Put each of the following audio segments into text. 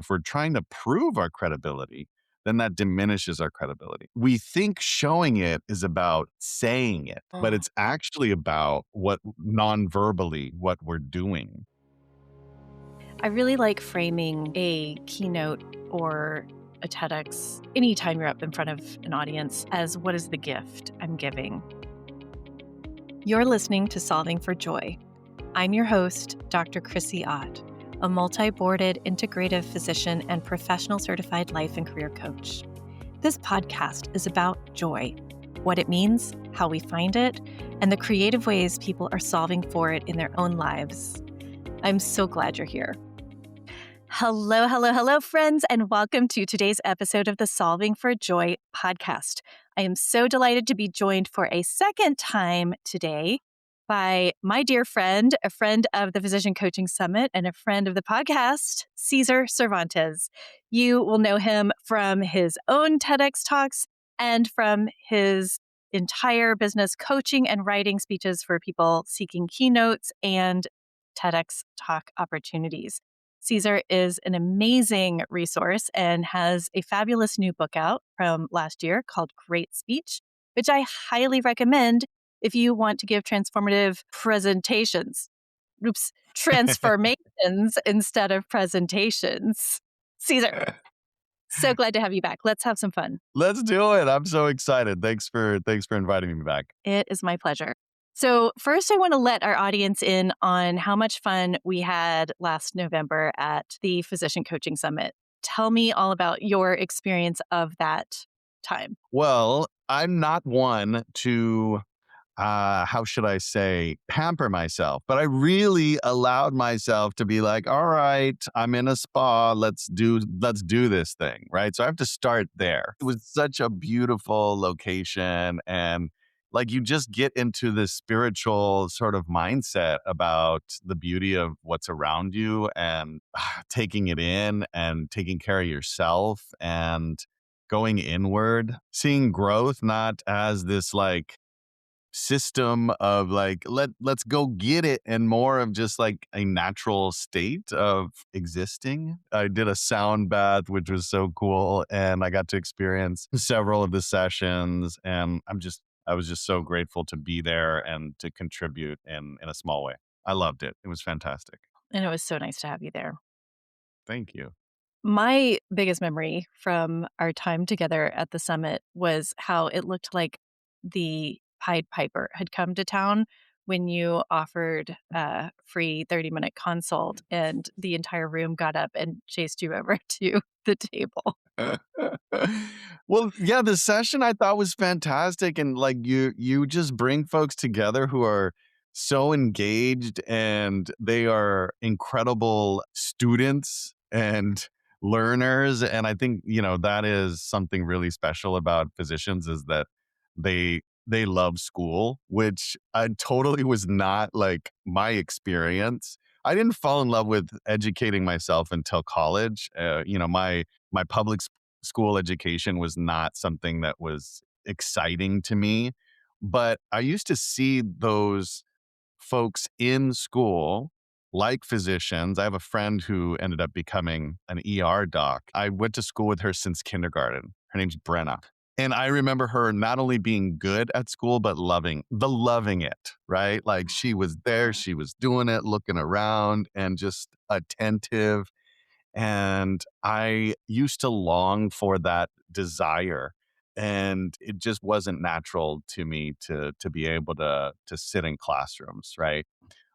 If we're trying to prove our credibility, then that diminishes our credibility. We think showing it is about saying it, but Mm. it's actually about what non-verbally what we're doing. I really like framing a keynote or a TEDx anytime you're up in front of an audience as what is the gift I'm giving? You're listening to Solving for Joy. I'm your host, Dr. Chrissy Ott, a multi-boarded integrative physician and professional certified life and career coach. This podcast is about joy, what it means, how we find it, and the creative ways people are solving for it in their own lives. I'm so glad you're here. Hello, hello, hello, friends, and welcome to today's episode of the Solving for Joy podcast. I am so delighted to be joined for a second time today by my dear friend, a friend of the Physician Coaching Summit and a friend of the podcast, Cesar Cervantes. You will know him from his own TEDx talks and from his entire business coaching and writing speeches for people seeking keynotes and TEDx talk opportunities. Cesar is an amazing resource and has a fabulous new book out from last year called Great Speech, which I highly recommend if you want to give transformative presentations. Transformations instead of presentations. Cesar, so glad to have you back. Let's have some fun. Let's do it. I'm so excited. Thanks for inviting me back. It is my pleasure. So first, I want to let our audience in on how much fun we had last November at the Physician Coaching Summit. Tell me all about your experience of that time. Well, I'm not one to how should I say, pamper myself. But I really allowed myself to be like, all right, I'm in a spa. Let's do this thing. Right. So I have to start there. It was such a beautiful location. And like you just get into this spiritual sort of mindset about the beauty of what's around you and taking it in and taking care of yourself and going inward, seeing growth not as this like system of like let's go get it and more of just like a natural state of existing. I did a sound bath which was so cool and I got to experience several of the sessions and I was just so grateful to be there and to contribute in a small way. I loved it. It was fantastic. And it was so nice to have you there. Thank you. My biggest memory from our time together at the summit was how it looked like the Pied Piper had come to town when you offered a free 30-minute consult and the entire room got up and chased you over to the table. Well, yeah, the session I thought was fantastic. And like you just bring folks together who are so engaged and they are incredible students and learners. And I think, that is something really special about physicians is that they love school, which I totally was not like my experience. I didn't fall in love with educating myself until college. My public school education was not something that was exciting to me. But I used to see those folks in school, like physicians. I have a friend who ended up becoming an ER doc. I went to school with her since kindergarten. Her name's Brenna. And I remember her not only being good at school, but loving it, right? Like she was there, she was doing it, looking around and just attentive. And I used to long for that desire. And it just wasn't natural to me to be able to sit in classrooms, right?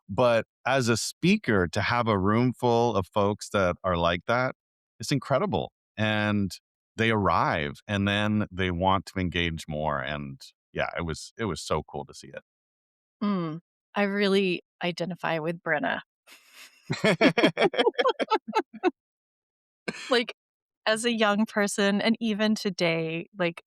But as a speaker, to have a room full of folks that are like that, it's incredible. And they arrive and then they want to engage more. And yeah, it was so cool to see Mm, I really identify with Brenna. it. Like, as a young person, and even today, like,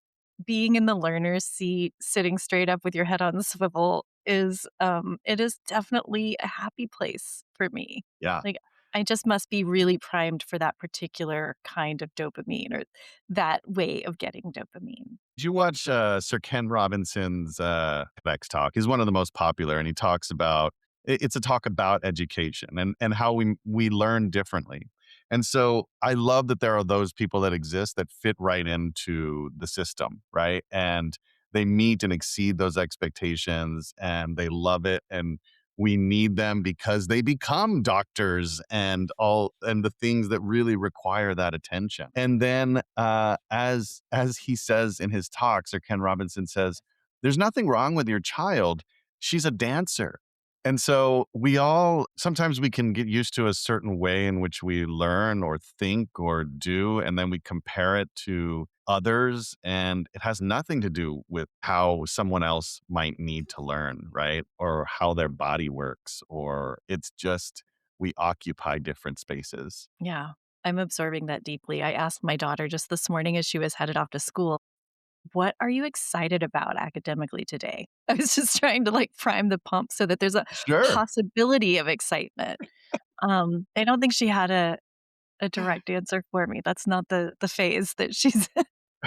being in the learner's seat, sitting straight up with your head on the swivel it is definitely a happy place for me. Yeah. Like, I just must be really primed for that particular kind of dopamine or that way of getting dopamine. Did you watch Sir Ken Robinson's TEDx talk? He's one of the most popular, and he talks about it's a talk about education and how we learn differently. And so I love that there are those people that exist that fit right into the system, right? And they meet and exceed those expectations and they love it. And we need them because they become doctors and all and the things that really require that attention. And then as he says in his talks, or Ken Robinson says, there's nothing wrong with your child. She's a dancer. And so we all sometimes we can get used to a certain way in which we learn or think or do, and then we compare it to others. And it has nothing to do with how someone else might need to learn, right? Or how their body works, or it's just we occupy different spaces. Yeah, I'm absorbing that deeply. I asked my daughter just this morning as she was headed off to school, "What are you excited about academically today?" I was just trying to, like, prime the pump so that there's a Sure. possibility of excitement. I don't think she had a direct answer for me. That's not the phase that she's in.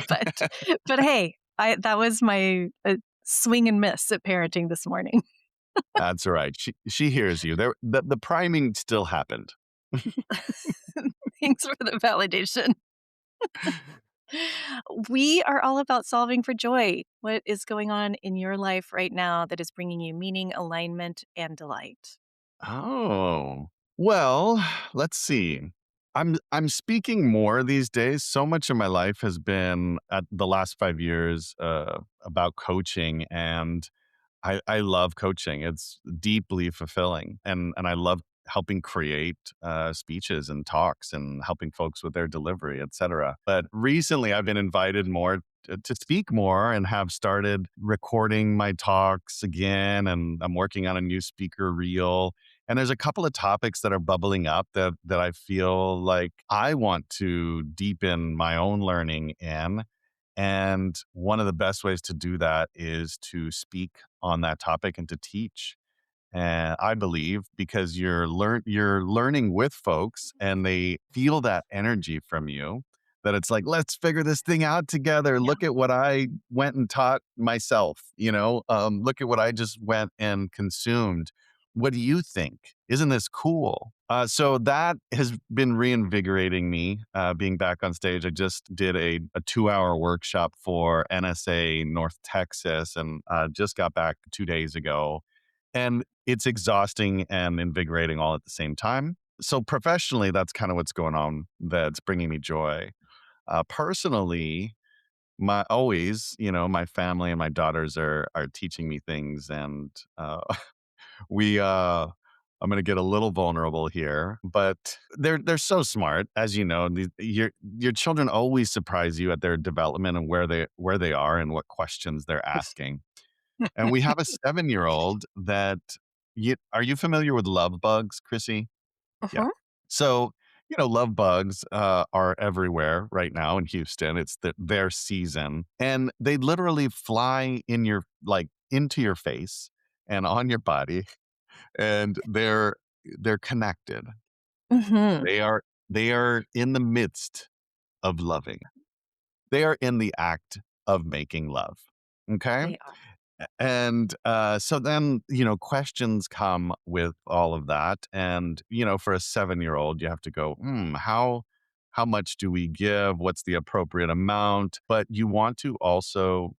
But hey, I that was my, swing and miss at parenting this morning. That's all right. She hears you. The priming still happened. Thanks for the validation. We are all about solving for joy. What is going on in your life right now that is bringing you meaning, alignment, and delight? Oh. Well, let's see. I'm speaking more these days. So much of my life has been at the last 5 years about coaching, and I love coaching. It's deeply fulfilling, and I love helping create speeches and talks and helping folks with their delivery, etc. But recently, I've been invited more to speak more and have started recording my talks again. And I'm working on a new speaker reel. And there's a couple of topics that are bubbling up that I feel like I want to deepen my own learning in. And one of the best ways to do that is to speak on that topic and to teach. And I believe because you're learning with folks and they feel that energy from you, that it's like, let's figure this thing out together. Yeah. Look at what I went and taught myself, look at what I just went and consumed. What do you think? Isn't this cool? So that has been reinvigorating me, being back on stage. I just did a 2-hour workshop for NSA North Texas and just got back 2 days ago. And it's exhausting and invigorating all at the same time. So professionally, that's kind of what's going on that's bringing me joy. Personally, my family and my daughters are teaching me things, and we I'm going to get a little vulnerable here, but they're so smart, as you know. Your children always surprise you at their development and where they are and what questions they're asking. And we have a 7-year-old that are you familiar with love bugs, Chrissy? Yeah. Mhm. So, love bugs are everywhere right now in Houston. It's their season, and they literally fly into your face and on your body, and they're connected. Mhm. They are in the midst of loving. They are in the act of making love. Okay. They are. And so then, questions come with all of that. And, for a 7-year-old, you have to go, how much do we give? What's the appropriate amount? But you want to also,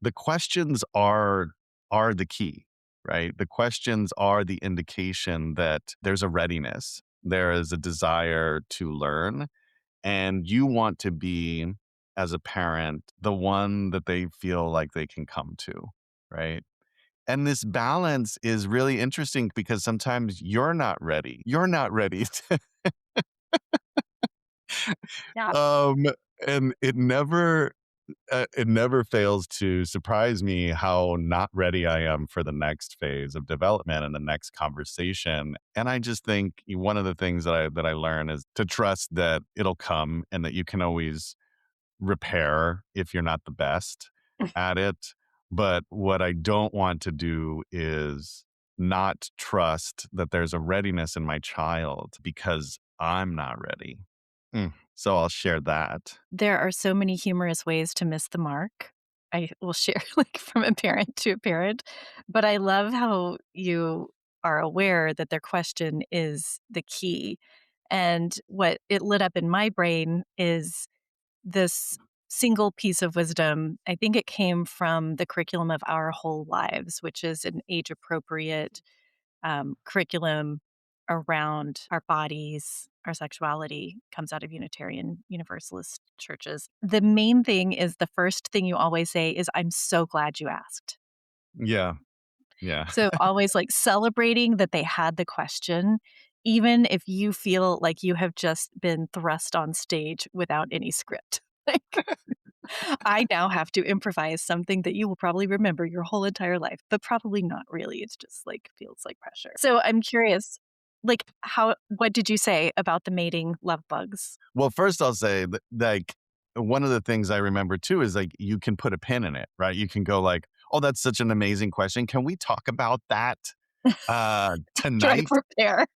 the questions are the key, right? The questions are the indication that there's a readiness. There is a desire to learn, and you want to be, as a parent, the one that they feel like they can come to, right? And this balance is really interesting because sometimes you're not ready. You're not ready to, Yeah. um, and it never fails to surprise me how not ready I am for the next phase of development and the next conversation. And I just think one of the things that I learn is to trust that it'll come and that you can always repair if you're not the best at it. But what I don't want to do is not trust that there's a readiness in my child because I'm not ready. So I'll share that. There are so many humorous ways to miss the mark. I will share, like, from a parent to a parent, but I love how you are aware that their question is the key, And what it lit up in my brain is this single piece of wisdom. I think it came from the curriculum of Our Whole Lives, which is an age appropriate curriculum around our bodies, our sexuality, comes out of Unitarian Universalist churches. The main thing is the first thing you always say is, I'm so glad you asked. Yeah. Yeah. So always like celebrating that they had the question, even if you feel like you have just been thrust on stage without any script. Like, I now have to improvise something that you will probably remember your whole entire life, but probably not really. It's just like feels like pressure. So I'm curious, like what did you say about the mating love bugs? Well, first I'll say that, like, one of the things I remember too is like you can put a pin in it, right? You can go like, "Oh, that's such an amazing question. Can we talk about that After I tonight?" prepare,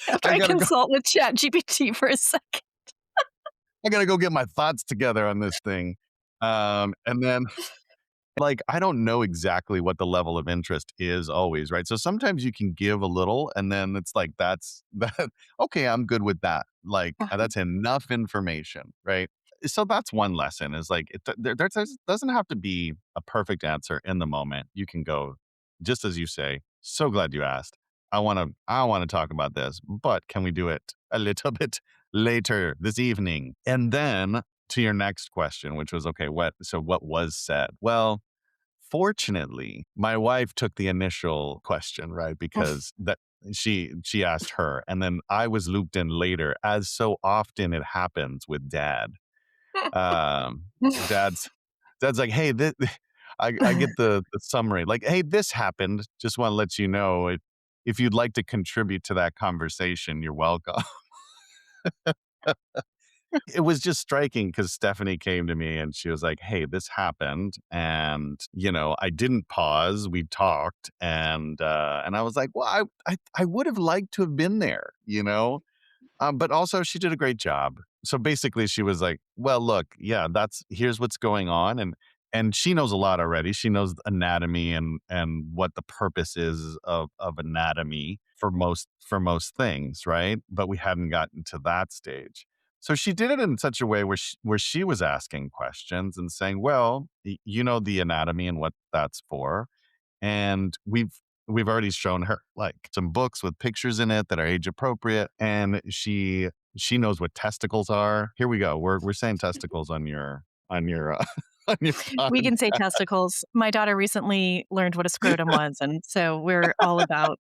after I I gotta go. consult with ChatGPT for a second. I gotta go get my thoughts together on this thing. And then like, I don't know exactly what the level of interest is always, right? So sometimes you can give a little and then it's like, that's that, okay, I'm good with that. Like, that's enough information, right? So that's one lesson is like, doesn't have to be a perfect answer in the moment. You can go, just as you say, so glad you asked. I want to talk about this, but can we do it a little bit later this evening? And then to your next question, which was, okay, what was said? Well, fortunately, my wife took the initial question, right? Because that she asked her, and then I was looped in later, as so often it happens with dad. Um, dad's dad's like, "Hey, this," I get the summary, like, "Hey, this happened. Just want to let you know if you'd like to contribute to that conversation, you're welcome." It was just striking because Stephanie came to me and she was like, "Hey, this happened, and I didn't pause. We talked, and I was like, well, I would have liked to have been there, but also she did a great job. So basically, she was like, "Well, look, yeah, that's here's what's going on," and she knows a lot already. She knows anatomy and what the purpose is of anatomy for most things, right? But we hadn't gotten to that stage. So she did it in such a way where she was asking questions and saying, "Well, you know the anatomy and what that's for." And we've already shown her like some books with pictures in it that are age appropriate, and she knows what testicles are. Here we go. We're saying testicles on your on your We can say podcast. testicles. My daughter recently learned what a scrotum was, and so we're all about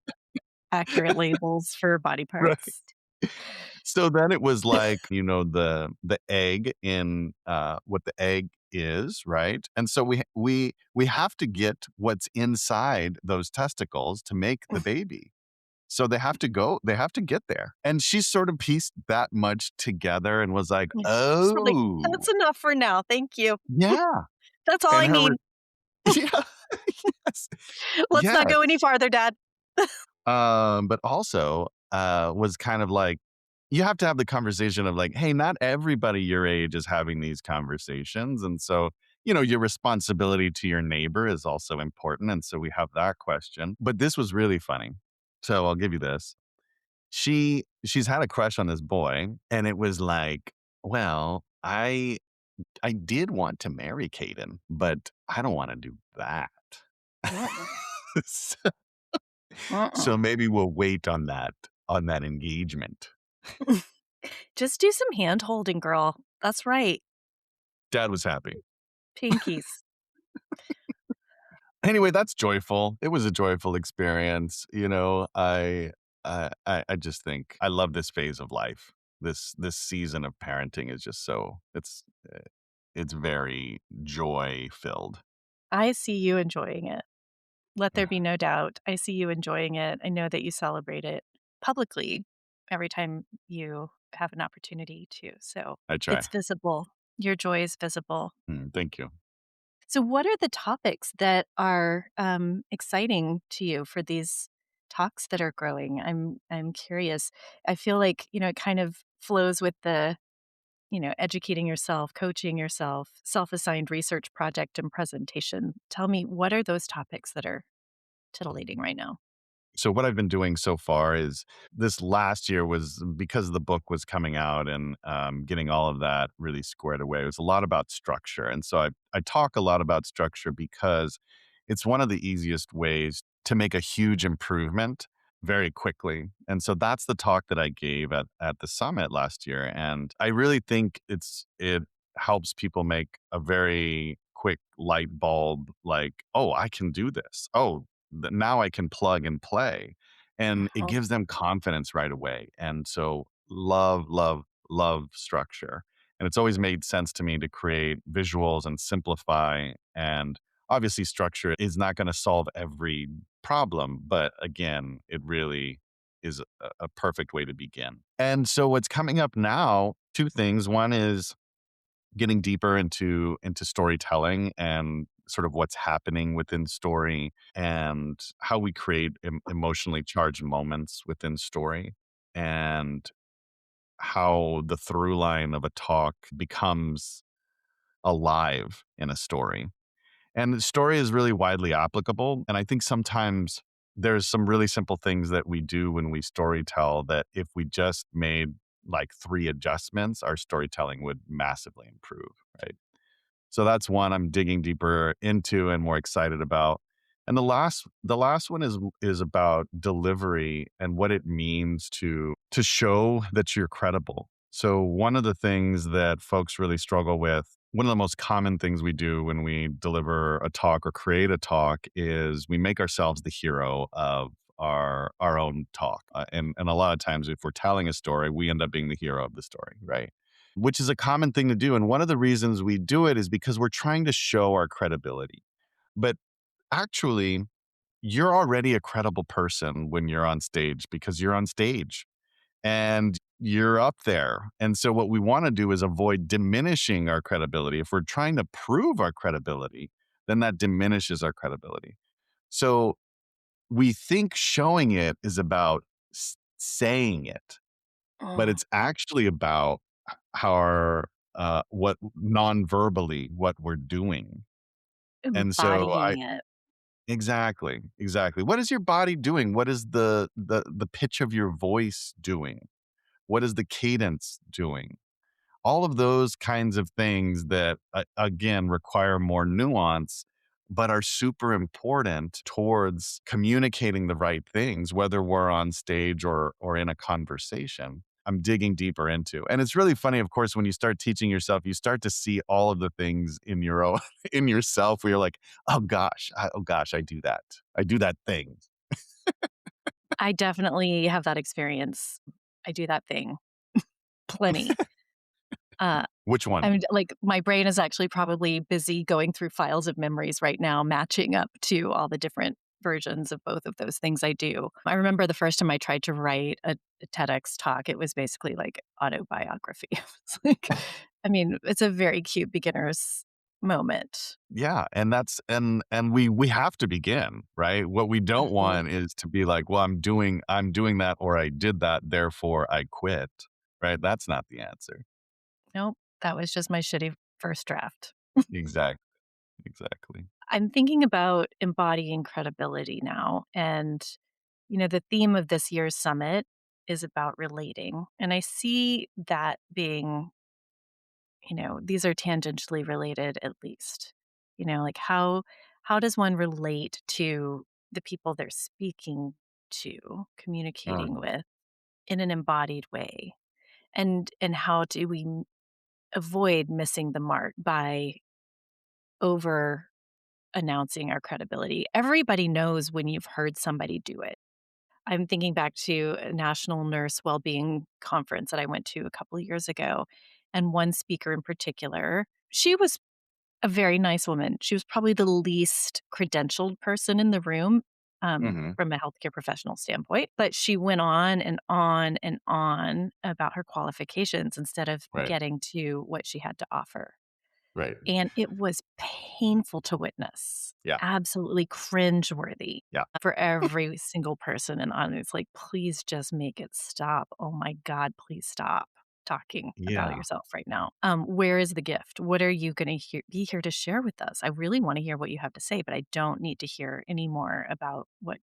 accurate labels for body Right. parts. So then it was like, the egg in what the egg is, right? And so we have to get what's inside those testicles to make the baby. So they have to get there. And she sort of pieced that much together and was like, Yeah. Just like, "Oh, "That's enough for now, thank you. yeah." That's all And I need. yeah, yes, Let's not yes. go any farther, dad." But also, was kind of like, you have to have the conversation of like, hey, not everybody your age is having these conversations. And so, your responsibility to your neighbor is also important. And so we have that question. But this was really funny. So I'll give you this. She's had a crush on this boy, and it was like, well, I did want to marry Caden, but I don't want to do that. Mm-mm, so, mm-mm. so maybe we'll wait on that engagement. Just do some hand holding, girl. That's right. Dad was happy. Pinkies. Anyway, that's joyful. It was a joyful experience. I just think I love this phase of life. This season of parenting is just so it's very joy filled. I see you enjoying it. Let there be no doubt. I see you enjoying it. I know that you celebrate it publicly every time you have an opportunity to. So I try. it's visible. Your joy is visible. Thank you. So, what are the topics that are exciting to you for these talks that are growing? I'm curious. I feel like it kind of flows with the educating yourself, coaching yourself, self-assigned research project and presentation. Tell me, what are those topics that are titillating right now? So what I've been doing so far is this last year was because the book was coming out and getting all of that really squared away. It was a lot about structure, and so I talk a lot about structure because it's one of the easiest ways to make a huge improvement very quickly. And so that's the talk that I gave at the summit last year, and I really think it helps people make a very quick light bulb, like, oh, I can do this. Oh, now I can plug and play. And it Mhm. gives them confidence right away. And so love, love, love structure. And it's always made sense to me to create visuals and simplify. And obviously, structure is not going to solve every problem. But again, it really is a perfect way to begin. And so, what's coming up now, two things. One is getting deeper into storytelling and sort of what's happening within story and how we create emotionally charged moments within story and how the through line of a talk becomes alive in a story. And the story is really widely applicable, and I think sometimes there's some really simple things that we do when we story tell that if we just made like 3 adjustments, our storytelling would massively improve, right? So that's one I'm digging deeper into and more excited about. And the last one is about delivery and what it means to show that you're credible. So one of the things that folks really struggle with, one of the most common things we do when we deliver a talk or create a talk is we make ourselves the hero of our own talk. And a lot of times if we're telling a story, we end up being the hero of the story, right? Which is a common thing to do. And one of the reasons we do it is because we're trying to show our credibility. But actually, you're already a credible person when you're on stage because you're on stage and you're up there. And so, what we want to do is avoid diminishing our credibility. If we're trying to prove our credibility, then that diminishes our credibility. So, we think showing it is about saying it, but Mm. it's actually about how our what non-verbally what we're doing. And so I Embodying it. exactly. What is your body doing? What is the pitch of your voice doing? What is the cadence doing? All of those kinds of things that again require more nuance but are super important towards communicating the right things whether we're on stage or in a conversation. I'm digging deeper into, and it's really funny, of course, when you start teaching yourself you start to see all of the things in your own in yourself where you're like, oh gosh, I do that thing. I definitely have that experience. I do that thing plenty. Uh, Which one? I'm like, my brain is actually probably busy going through files of memories right now, matching up to all the different versions of both of those things I do. I remember the first time I tried to write a TEDx talk, it was basically like autobiography. It's like, I mean, it's a very cute beginner's moment. Yeah, and that's and we have to begin, right? What we don't Mhm. want is to be like, "Well, I'm doing that or I did that, therefore I quit." Right? That's not the answer. Nope, that was just my shitty first draft. Exactly, exactly. I'm thinking about embodying credibility now. And, the theme of this year's summit is about relating. And I see that being, these are tangentially related at least. Like how does one relate to the people they're speaking to, communicating Mm, with in an embodied way? And how do we avoid missing the mark by over announcing our credibility? Everybody knows when you've heard somebody do it. I'm thinking back to a National Nurse Wellbeing Conference that I went to a couple of years ago, and one speaker in particular, she was a very nice woman. She was probably the least credentialed person in the room, mhm, from a healthcare professional standpoint, but she went on and on and on about her qualifications instead of right, getting to what she had to offer. right. And it was painful to witness, Yeah, absolutely cringeworthy yeah. for every single person in the audience, like, "Please just make it stop. Oh my god, please stop." talking about Yeah. yourself right now. Where is the gift? What are you going to be here to share with us? I really want to hear what you have to say, but I don't need to hear any more about what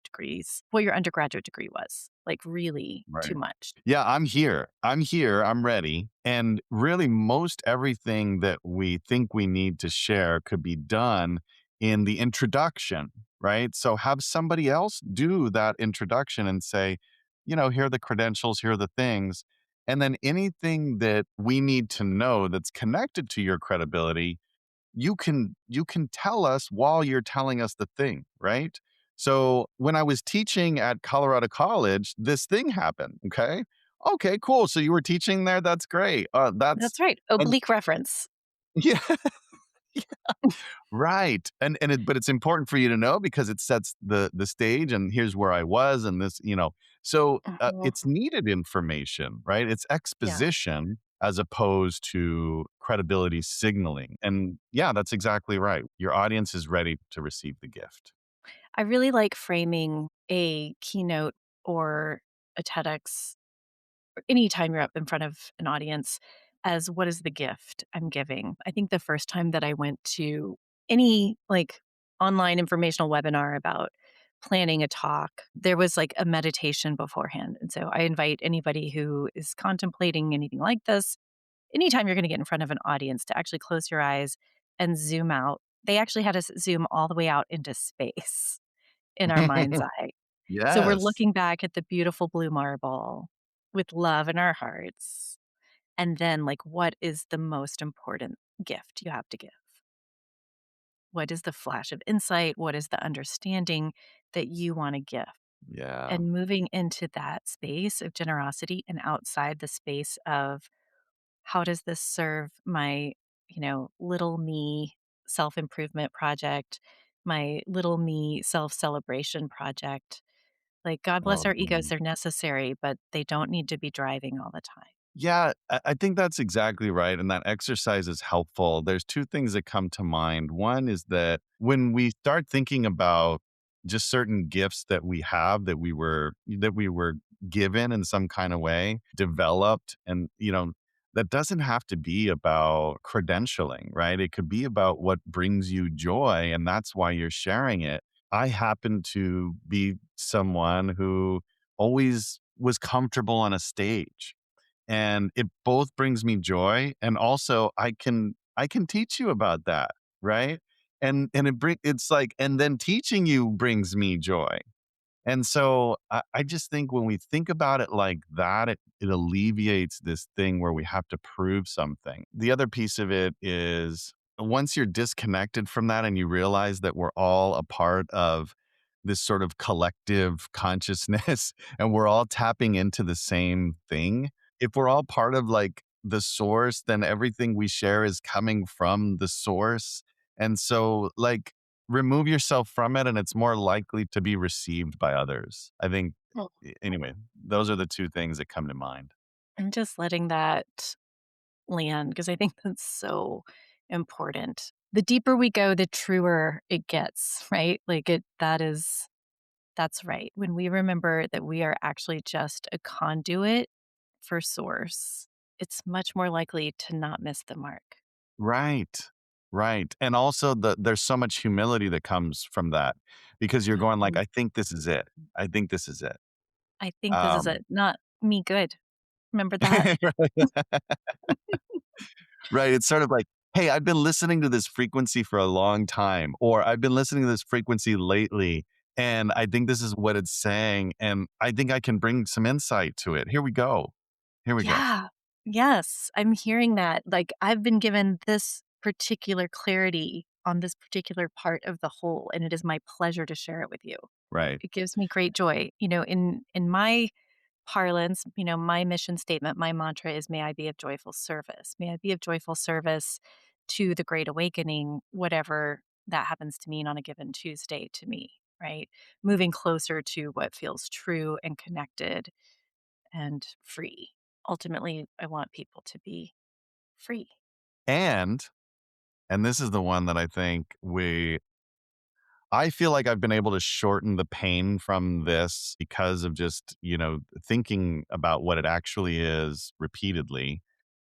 your undergraduate degree was. Like, really, too Right. much. Yeah, I'm here. I'm here. I'm ready. And really, most everything that we think we need to share could be done in the introduction, right? So have somebody else do that introduction and say, here are the credentials, here are the things. And then anything that we need to know that's connected to your credibility, you can tell us while you're telling us the thing, right? So when I was teaching at Colorado College, this thing happened. Okay, cool. So you were teaching there. That's great. That's That's right. and Oblique reference. yeah, right. But it's important for you to know because it sets the stage. And here's where I was, and this, So Mhm. it's needed information, right? It's Yeah. exposition as opposed to credibility signaling. And yeah, that's exactly right. Your audience is ready to receive the gift. I really like framing a keynote or a TEDx or anytime you're up in front of an audience as what is the gift I'm giving. I think the first time that I went to any like online informational webinar about planning a talk, there was like a meditation beforehand. And so I invite anybody who is contemplating anything like this, anytime you're going to get in front of an audience, to actually close your eyes and zoom out. They actually had us zoom all the way out into space in our mind's eye. So we're Yes. looking back at the beautiful blue marble with love in our hearts. And then, like, what is the most important gift you have to give? What is the flash of insight? What is the understanding that you want to give? Yeah. And moving into that space of generosity and outside the space of how does this serve my, little me self improvement project, my little me self celebration project? Like, God bless Oh, our egos, they're necessary, but they don't need to be driving all the time. yeah, I think that's exactly right. And that exercise is helpful. There's two things that come to mind. One is that when we start thinking about just certain gifts that we have that we were given in some kind of way, developed, and that doesn't have to be about credentialing, right? It could be about what brings you joy, and that's why you're sharing it. I happen to be someone who always was comfortable on a stage, and it both brings me joy, and also I can teach you about that, right? And it's like, and then teaching you brings me joy. And so I just think when we think about it like that, it alleviates this thing where we have to prove something. The other piece of it is once you're disconnected from that and you realize that we're all a part of this sort of collective consciousness and we're all tapping into the same thing. If we're all part of like the source, then everything we share is coming from the source. And so, like, remove yourself from it and it's more likely to be received by others. I think Oh. anyway, those are the two things that come to mind. I'm just letting that land because I think that's so important. The deeper we go, the truer it gets, right? That's right. When we remember that we are actually just a conduit for source, it's much more likely to not miss the mark. Right. Right. And also there's so much humility that comes from that because you're going like, Mhm. I think this is it. I think this is it. I think this is Um it, not me good. Remember that? Right, it's sort of like, "Hey, I've been listening to this frequency for a long time," or, "I've been listening to this frequency lately, and I think this is what it's saying, and I think I can bring some insight to it. Here we go. Here we go." Yeah. Yes, I'm hearing that. Like, I've been given this particular clarity on this particular part of the whole, and it is my pleasure to share it with you. Right. It gives me great joy. In my parlance, my mission statement, my mantra is may I be of joyful service. May I be of joyful service to the great awakening, whatever that happens to mean on a given Tuesday to me, right? Moving closer to what feels true and connected and free. Ultimately, I want people to be free. And and this is the one that I feel like I've been able to shorten the pain from this because of just, thinking about what it actually is repeatedly.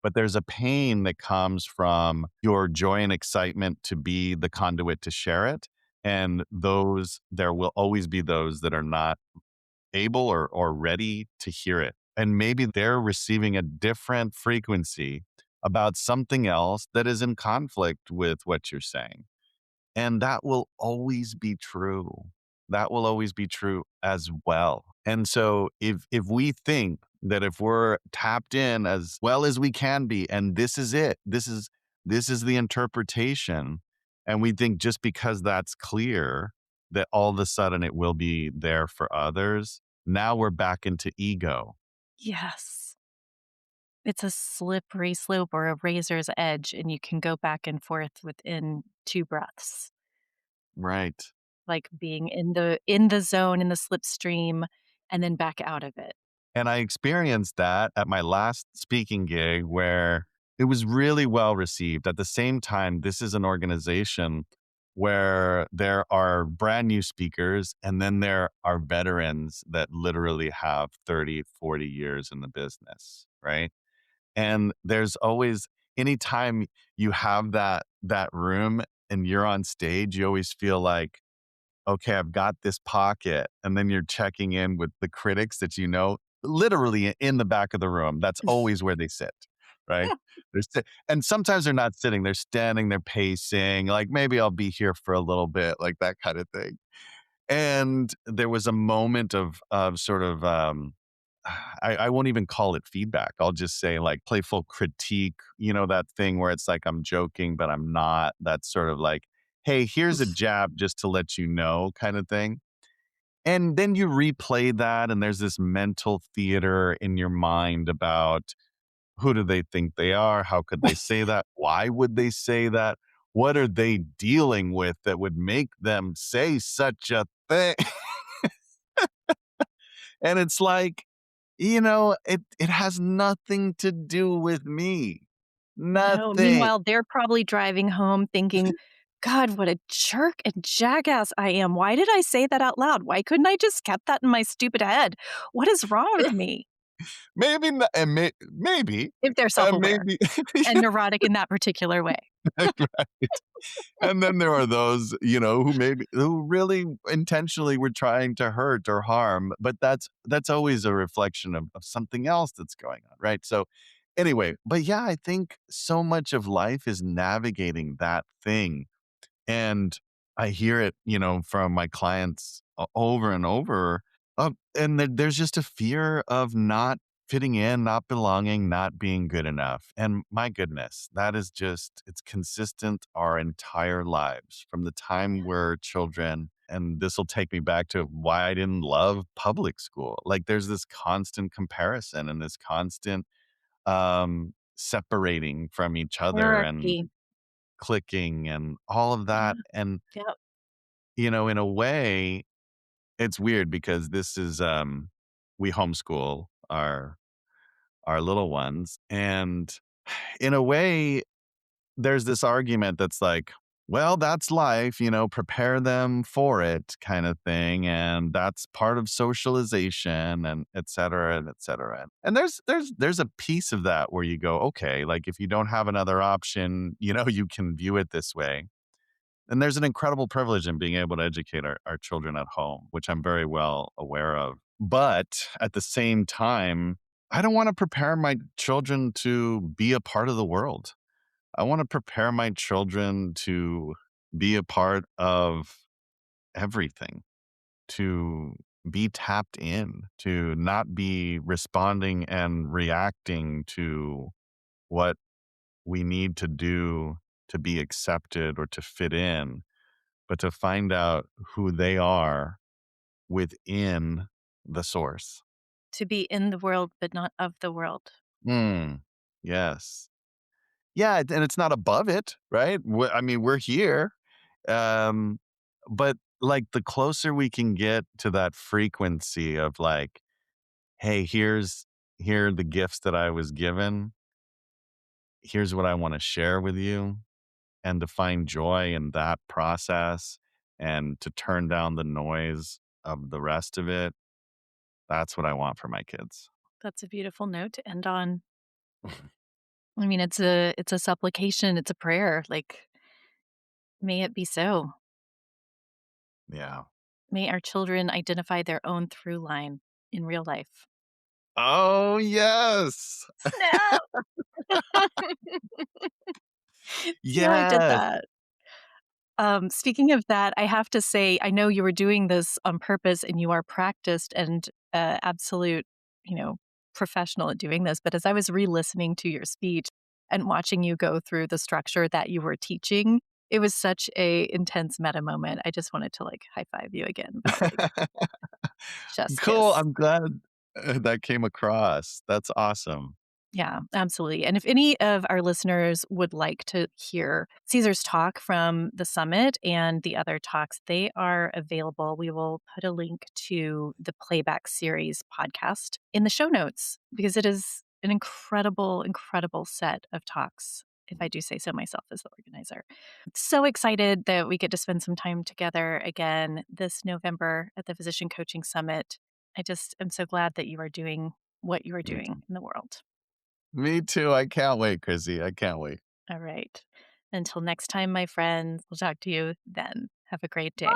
but there's a pain that comes from your joy and excitement to be the conduit to share it. And those, there will always be those that are not able or ready to hear it. And maybe they're receiving a different frequency about something else that is in conflict with what you're saying. And that will always be true. That will always be true as well. And so if we think that if we're tapped in as well as we can be, and this is it, this is the interpretation, and we think just because that's clear that all of a sudden it will be there for others, now we're back into ego. Yes. It's a slippery slope or a razor's edge, and you can go back and forth within 2 breaths, Right. like being in the zone, in the slipstream, and then back out of it. And I experienced that at my last speaking gig where it was really well received. At the same time, this is an organization where there are brand new speakers and then there are veterans that literally have 30, 40 years in the business, right? And there's always anytime you have that room and you're on stage, you always feel like, okay, I've got this pocket. And then you're checking in with the critics that you know, literally in the back of the room. That's always where they sit, right? And sometimes they're not sitting, they're standing, they're pacing, like maybe I'll be here for a little bit, like that kind of thing. And there was a moment of sort of I won't even call it feedback. I'll just say like playful critique, that thing where it's like I'm joking, but I'm not. That's sort of like, hey, here's a jab just to let you know, kind of thing. And then you replay that, and there's this mental theater in your mind about who do they think they are? How could they say that? Why would they say that? What are they dealing with that would make them say such a thing? And it's like, it has nothing to do with me. No, Nothing. meanwhile, they're probably driving home thinking, "God, what a jerk and jackass I am. Why did I say that out loud? Why couldn't I just kept that in my stupid head? What is wrong with me?" Maybe not, and maybe, If they're self-aware maybe, and neurotic in that particular way. right. And then there are those, who really intentionally were trying to hurt or harm, but that's always a reflection of something else that's going on, right? So anyway, but yeah, I think so much of life is navigating that thing. And I hear it, from my clients over and over. And there's just a fear of not fitting in, not belonging, not being good enough. And my goodness, that is just, it's consistent our entire lives from the time we're children. And this will take me back to why I didn't love public school. Like there's this constant comparison and this constant separating from each other and Hierarchy. clicking and all of Yeah, that. And, yep. in a way, it's weird because this is we homeschool our little ones. And in a way, there's this argument that's like, well, that's life, prepare them for it kind of thing. And that's part of socialization and et cetera and et cetera. And there's a piece of that where you go, okay, like if you don't have another option, you can view it this way. And there's an incredible privilege in being able to educate our children at home, which I'm very well aware of. But at the same time, I don't want to prepare my children to be a part of the world. I want to prepare my children to be a part of everything, to be tapped in, to not be responding and reacting to what we need to do to be accepted or to fit in, but to find out who they are within the source. To be in the world, but not of the world. Mm, yes. Yeah, and it's not above it, right? I mean, we're here. Um, but like the closer we can get to that frequency of like, hey, here are the gifts that I was given. Here's what I want to share with you. And to find joy in that process and to turn down the noise of the rest of it. That's what I want for my kids. That's a beautiful note to end on. I mean, it's a supplication, it's a prayer, like, may it be so. Yeah. May our children identify their own through line in real life. Oh, yes. Snap! See how I did Yes. that? Speaking of that, I have to say, I know you were doing this on purpose and you are practiced and absolute, you know, professional at doing this. But as I was re-listening to your speech and watching you go through the structure that you were teaching, it was such a intense meta moment. I just wanted to like high five you again about like chef's Cool, kiss. I'm glad, that came across. That's awesome. Yeah, absolutely. And if any of our listeners would like to hear Caesar's talk from the summit and the other talks, they are available. We will put a link to the Playback Series podcast in the show notes because it is an incredible, incredible set of talks, if I do say so myself as the organizer. So excited that we get to spend some time together again this November at the Physician Coaching Summit. I just am so glad that you are doing what you are Me doing in the world. Me too, I can't wait, Chrissy, I can't wait. All right. Until next time, my friends, we'll talk to you then. Have a great day.